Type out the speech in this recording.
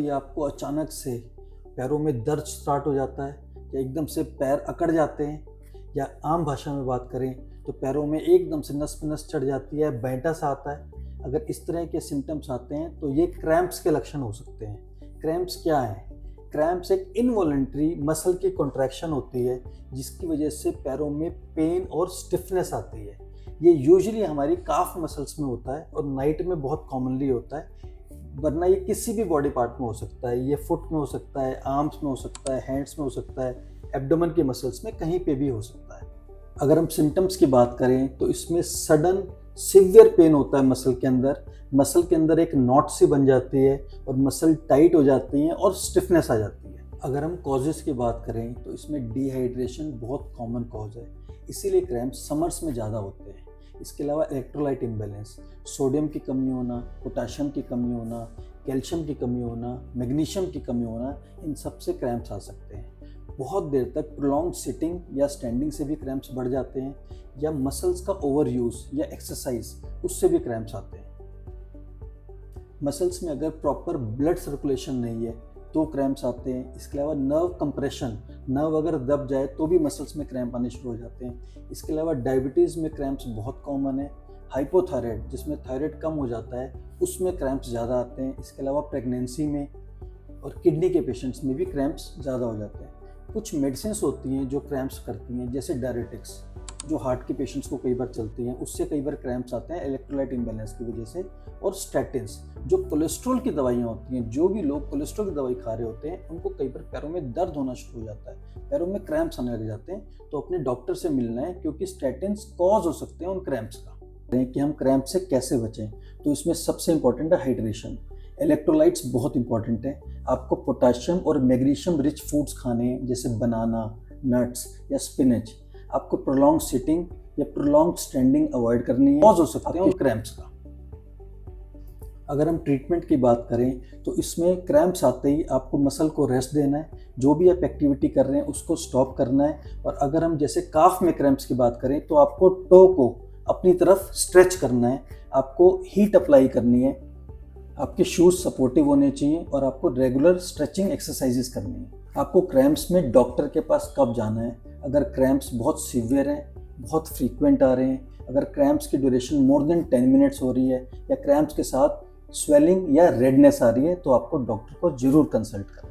ये आपको अचानक से पैरों में दर्द स्टार्ट हो जाता है या एकदम से पैर अकड़ जाते हैं, या आम भाषा में बात करें तो पैरों में एकदम से नस पे नस चढ़ जाती है, बैंटा सा आता है। अगर इस तरह के सिम्टम्स आते हैं तो ये क्रैम्प्स के लक्षण हो सकते हैं। क्रैम्प्स क्या है? क्रैम्प्स एक इनवॉलंटरी मसल की कॉन्ट्रैक्शन होती है जिसकी वजह से पैरों में पेन और स्टिफनेस आती है। ये यूजुअली हमारी काफ मसल्स में होता है और नाइट में बहुत कॉमनली होता है, वरना ये किसी भी बॉडी पार्ट में हो सकता है। ये फुट में हो सकता है, आर्म्स में हो सकता है, हैंड्स में हो सकता है, एब्डोमेन के मसल्स में कहीं पे भी हो सकता है। अगर हम सिम्टम्स की बात करें तो इसमें सडन सिवियर पेन होता है मसल के अंदर एक नॉट सी बन जाती है और मसल टाइट हो जाती है और स्टिफनेस आ जाती है। अगर हम कॉजेज़ की बात करें तो इसमें डिहाइड्रेशन बहुत कॉमन कॉज है, इसीलिए क्रैम्प्स समर्स में ज़्यादा होते हैं। इसके अलावा इलेक्ट्रोलाइट इम्बैलेंस, सोडियम की कमी होना, पोटाशियम की कमी होना, कैल्शियम की कमी होना, मैग्नीशियम की कमी होना, इन सब से क्रैम्प्स आ सकते हैं। बहुत देर तक प्रोलॉन्ग सिटिंग या स्टैंडिंग से भी क्रैम्प्स बढ़ जाते हैं, या मसल्स का ओवर यूज़ या एक्सरसाइज उससे भी क्रैम्प्स आते हैं। मसल्स में अगर प्रॉपर ब्लड सर्कुलेशन नहीं है तो क्रैम्प्स आते हैं। इसके अलावा नर्व कंप्रेशन, नर्व अगर दब जाए तो भी मसल्स में क्रैम्प आने शुरू हो जाते हैं। इसके अलावा डायबिटीज़ में क्रैम्प्स बहुत कॉमन है। हाइपोथायराइड, जिसमें थायराइड कम हो जाता है, उसमें क्रैम्प्स ज़्यादा आते हैं। इसके अलावा प्रेगनेंसी में और किडनी के पेशेंट्स में भी क्रैम्प्स ज़्यादा हो जाते हैं। कुछ मेडिसिन्स होती हैं जो क्रैम्प्स करती हैं, जैसे डायरेटिक्स जो हार्ट के पेशेंट्स को कई बार चलती हैं, उससे कई बार क्रैम्प्स आते हैं इलेक्ट्रोलाइट इम्बैलेंस की वजह से। और स्टैटिन्स जो कोलेस्ट्रॉल की दवाइयाँ होती हैं, जो भी लोग कोलेस्ट्रॉल की दवाई खा रहे होते हैं उनको कई बार पैरों में दर्द होना शुरू हो जाता है, पैरों में क्रैम्प्स आने लग जाते हैं, तो अपने डॉक्टर से मिलना है, क्योंकि स्टैटिन्स कॉज हो सकते हैं उन क्रैम्प्स का। कि हम क्रैम्प से कैसे बचें, तो इसमें सबसे इंपॉर्टेंट है हाइड्रेशन। इलेक्ट्रोलाइट्स बहुत इंपॉर्टेंट है। आपको पोटाशियम और मैग्नीशियम रिच फूड्स खाने हैं, जैसे बनाना, नट्स या स्पिनच। आपको प्रोलॉन्ग सिटिंग या प्रोलॉन्ग स्टैंडिंग अवॉइड करनी है, कॉज हो सकते हैं क्रैम्प्स का। अगर हम ट्रीटमेंट की बात करें तो इसमें क्रैम्प्स आते ही आपको मसल को रेस्ट देना है, जो भी आप एक्टिविटी कर रहे हैं उसको स्टॉप करना है। और अगर हम जैसे काफ में क्रैम्प्स की बात करें तो आपको टो को अपनी तरफ स्ट्रेच करना है, आपको हीट अप्लाई करनी है, आपके शूज़ सपोर्टिव होने चाहिए और आपको रेगुलर स्ट्रेचिंग एक्सरसाइजेस करनी है। आपको क्रैम्प्स में डॉक्टर के पास कब जाना है? अगर क्रैम्प्स बहुत सीवियर हैं, बहुत फ्रीक्वेंट आ रहे हैं, अगर क्रैम्प्स की ड्यूरेशन मोर देन 10 मिनट्स हो रही है, या क्रैम्प्स के साथ स्वेलिंग या रेडनेस आ रही है, तो आपको डॉक्टर को ज़रूर कंसल्ट करना है।